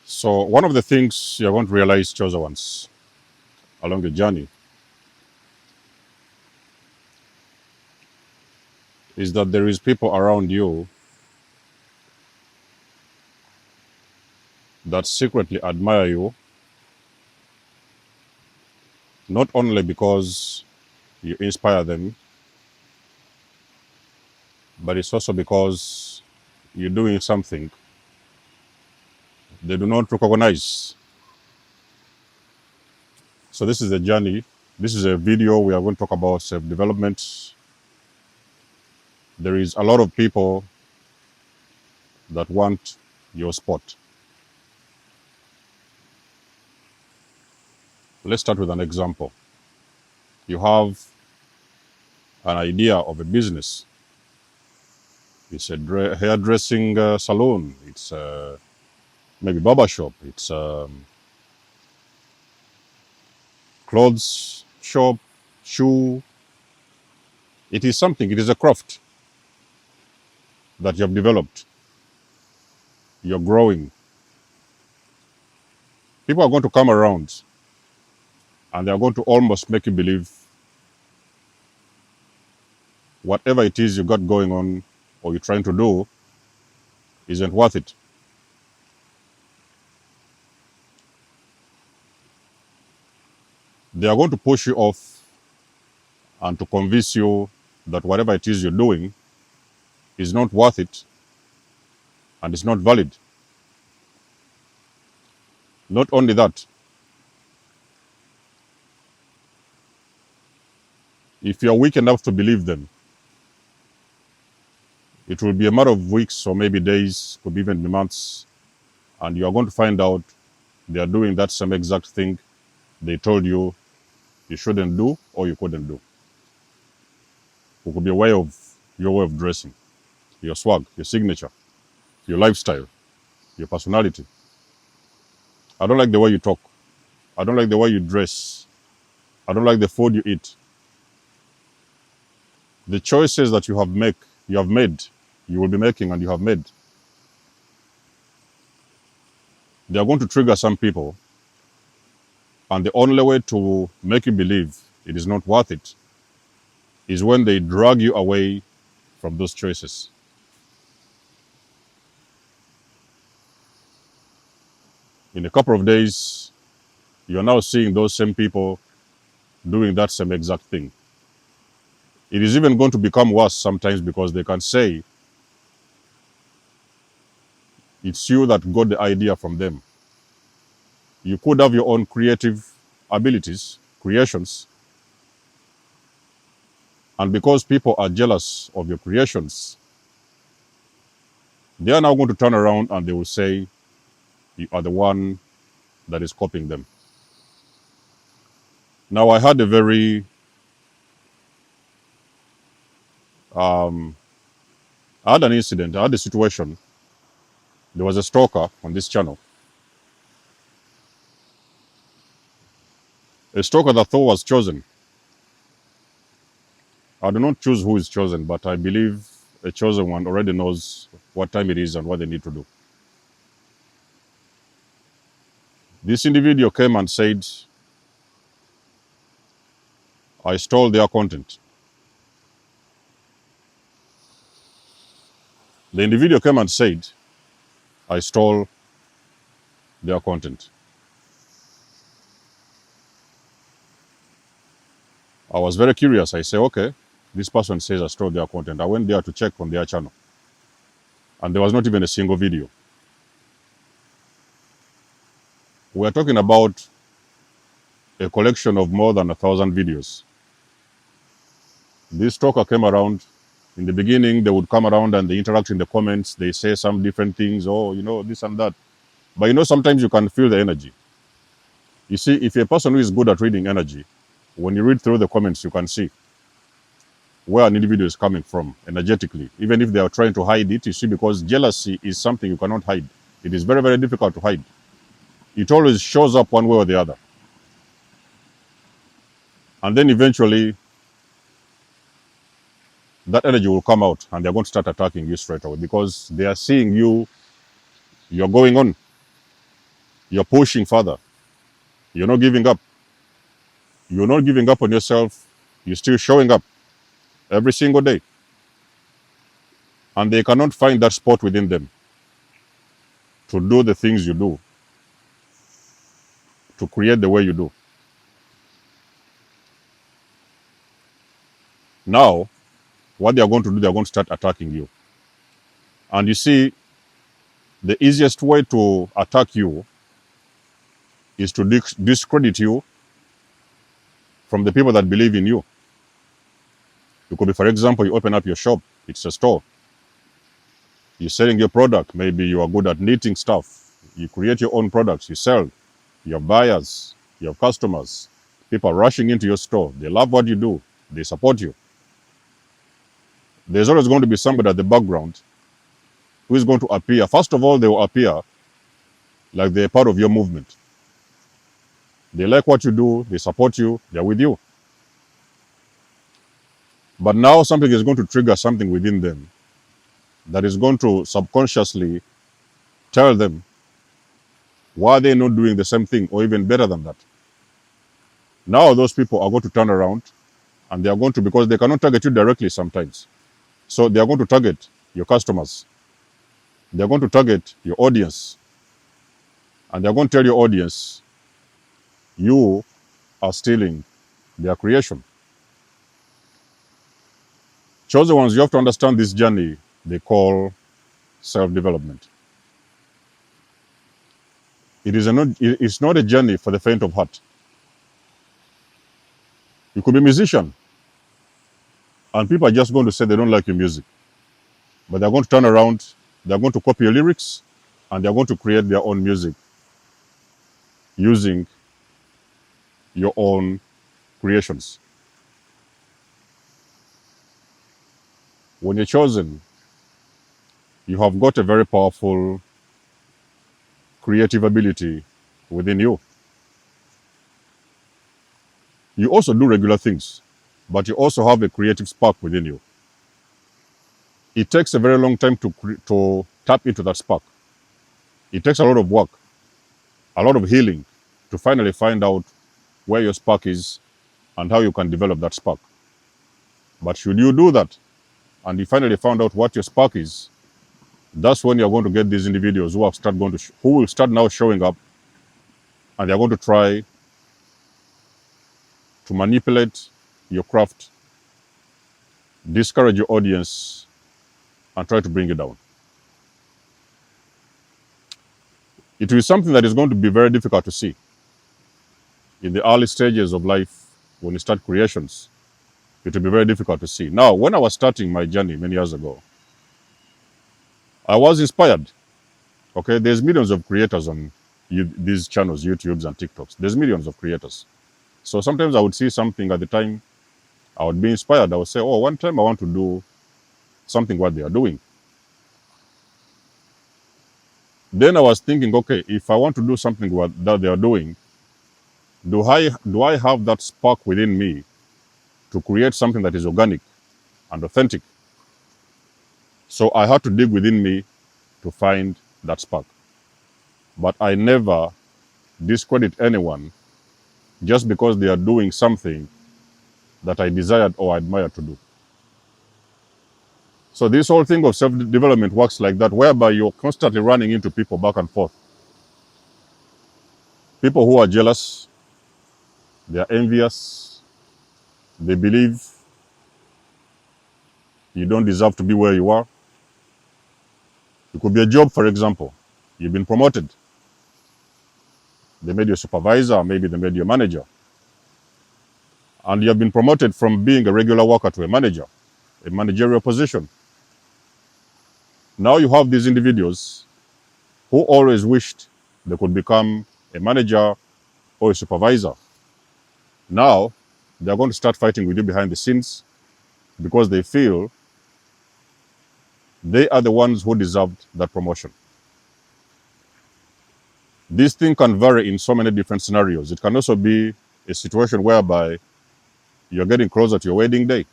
So one of the things you're going to realize, chosen ones, along the journey is that there is people around you that secretly admire you, not only because you inspire them, but it's also because you're doing something they do not recognize. So this is a journey. This is a video we are going to talk about self-development. There is a lot of people that want your spot. Let's start with an example. You have an idea of a business. It's a hairdressing salon. It's maybe barber shop. It's clothes shop, shoe. It is something. It is a craft that you have developed. You're growing. People are going to come around and they are going to almost make you believe whatever it is you got going on or you're trying to do isn't worth it. They are going to push you off and to convince you that whatever it is you're doing is not worth it and it's not valid. Not only that, if you're weak enough to believe them, it will be a matter of weeks or maybe days, could even be months, and you are going to find out they are doing that same exact thing they told you you shouldn't do or you couldn't do. It could be a way of your way of dressing, your swag, your signature, your lifestyle, your personality. I don't like the way you talk. I don't like the way you dress. I don't like the food you eat. The choices that you have made, you will be making and you have made, they are going to trigger some people. And the only way to make you believe it is not worth it is when they drag you away from those choices. In a couple of days, you're now seeing those same people doing that same exact thing. It is even going to become worse sometimes because they can say it's you that got the idea from them. You could have your own creative abilities, creations, and because people are jealous of your creations, they are now going to turn around and they will say you are the one that is copying them. Now, I had a very I had an incident, I had a situation. There was a stalker on this channel. A stalker that thought was chosen. I do not choose who is chosen, but I believe a chosen one already knows what time it is and what they need to do. This individual came and said, I stole their content. The individual came and said, I stole their content. I was very curious. I said, okay, this person says I stole their content. I went there to check on their channel. And there was not even a single video. We are talking about a collection of more than 1,000 videos. This stalker came around. In the beginning, they would come around and they interact in the comments. They say some different things, oh, this and that. But sometimes you can feel the energy. You see, if you're a person who is good at reading energy, when you read through the comments, you can see where an individual is coming from energetically. Even if they are trying to hide it, you see, because jealousy is something you cannot hide. It is very, very difficult to hide. It always shows up one way or the other. And then eventually, that energy will come out and they're going to start attacking you straight away because they are seeing you're going on. You're pushing further. You're not giving up. You're not giving up on yourself. You're still showing up every single day. And they cannot find that spot within them to do the things you do, to create the way you do. Now, what they are going to do, they are going to start attacking you. And you see, the easiest way to attack you is to discredit you from the people that believe in you. It could be, for example, you open up your shop, it's a store. You're selling your product. Maybe you are good at knitting stuff. You create your own products, you sell. You have buyers, you have customers. People are rushing into your store. They love what you do. They support you. There's always going to be somebody at the background who is going to appear. First of all, they will appear like they're part of your movement. They like what you do. They support you. They're with you. But now something is going to trigger something within them that is going to subconsciously tell them why they're not doing the same thing or even better than that. Now those people are going to turn around and they are going to, because they cannot target you directly sometimes. So they are going to target your customers. They are going to target your audience. And they are going to tell your audience, you are stealing their creation. Chosen ones, you have to understand this journey they call self-development. It's not a journey for the faint of heart. You could be a musician, and people are just going to say they don't like your music. But they're going to turn around, they're going to copy your lyrics, and they're going to create their own music using your own creations. When you're chosen, you have got a very powerful creative ability within you. You also do regular things, but you also have a creative spark within you. It takes a very long time to tap into that spark. It takes a lot of work, a lot of healing to finally find out where your spark is and how you can develop that spark. But should you do that and you finally found out what your spark is, that's when you're going to get these individuals who will start now showing up, and they're going to try to manipulate your craft, discourage your audience, and try to bring you down. It is something that is going to be very difficult to see in the early stages of life. When you start creations, it will be very difficult to see. Now, when I was starting my journey many years ago, I was inspired. Okay, there's millions of creators on these channels, YouTubes and TikToks. There's millions of creators. So sometimes I would see something at the time, I would be inspired. I would say, oh, one time I want to do something what they are doing. Then I was thinking, okay, if I want to do something that they are doing, do I have that spark within me to create something that is organic and authentic? So I had to dig within me to find that spark. But I never discredit anyone just because they are doing something that I desired or admired to do. So this whole thing of self-development works like that, whereby you're constantly running into people back and forth. People who are jealous, they are envious, they believe you don't deserve to be where you are. It could be a job, for example. You've been promoted. They made you a supervisor, maybe they made you a manager. And you have been promoted from being a regular worker to a manager, a managerial position. Now you have these individuals who always wished they could become a manager or a supervisor. Now they're going to start fighting with you behind the scenes because they feel they are the ones who deserved that promotion. This thing can vary in so many different scenarios. It can also be a situation whereby you're getting closer to your wedding day.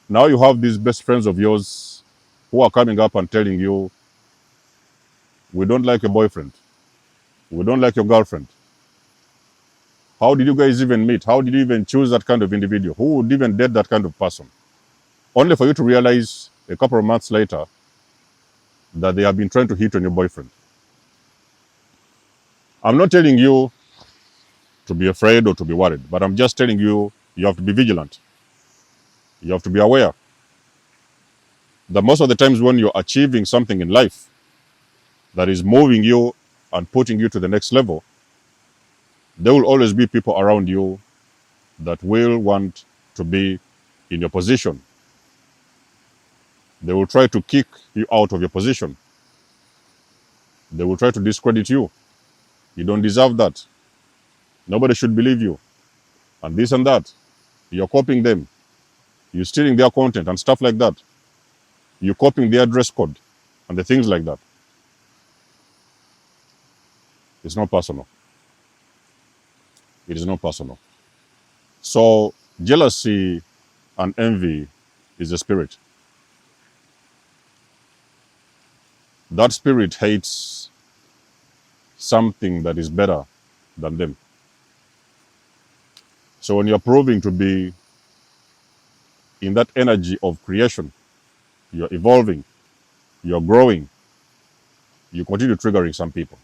Now you have these best friends of yours who are coming up and telling you, We don't like your boyfriend. We don't like your girlfriend. How did you guys even meet? How did you even choose that kind of individual? Who would even date that kind of person? Only for you to realize a couple of months later that they have been trying to hit on your boyfriend. I'm not telling you to be afraid or to be worried, but I'm just telling you, you have to be vigilant. You have to be aware that most of the times when you're achieving something in life that is moving you and putting you to the next level, there will always be people around you that will want to be in your position. They will try to kick you out of your position. They will try to discredit you. You don't deserve that. Nobody should believe you. And this and that. You're copying them. You're stealing their content and stuff like that. You're copying their dress code and the things like that. It's not personal. It is not personal. So jealousy and envy is a spirit. That spirit hates something that is better than them. So when you're proving to be in that energy of creation, you're evolving, you're growing, you continue triggering some people.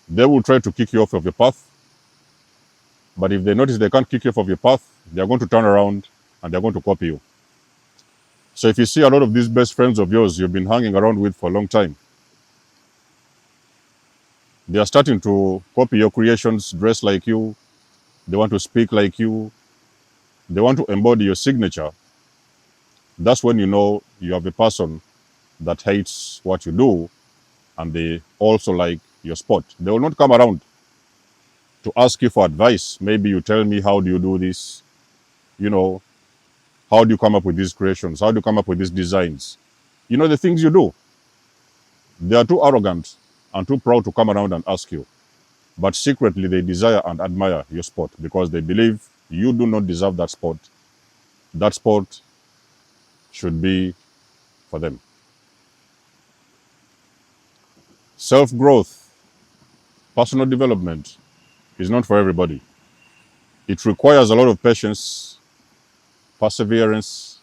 They will try to kick you off of your path, but if they notice they can't kick you off of your path, they're going to turn around and they're going to copy you. So if you see a lot of these best friends of yours you've been hanging around with for a long time, they are starting to copy your creations, dress like you, they want to speak like you, they want to embody your signature. That's when you know you have a person that hates what you do and they also like your sport. They will not come around to ask you for advice. Maybe you tell me, how do you do this? You know, how do you come up with these creations? How do you come up with these designs? You know, the things you do. They are too arrogant and too proud to come around and ask you. But secretly, they desire and admire your sport because they believe you do not deserve that sport. That sport should be for them. Self-growth, personal development is not for everybody. It requires a lot of patience, perseverance.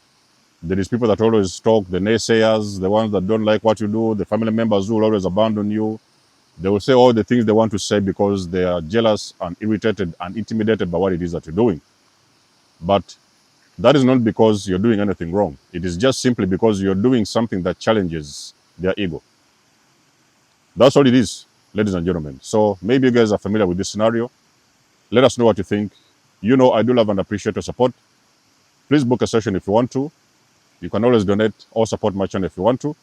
There is people that always talk, the naysayers, the ones that don't like what you do, the family members who will always abandon you. They will say all the things they want to say because they are jealous and irritated and intimidated by what it is that you're doing. But that is not because you're doing anything wrong. It is just simply because you're doing something that challenges their ego. That's all it is, ladies and gentlemen. So maybe you guys are familiar with this scenario. Let us know what you think. You know, I do love and appreciate your support. Please book a session if you want to. You can always donate or support my channel if you want to.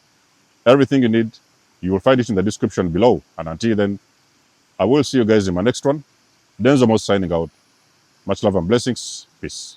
Everything you need, you will find it in the description below. And until then, I will see you guys in my next one. Denzo Moss signing out. Much love and blessings. Peace.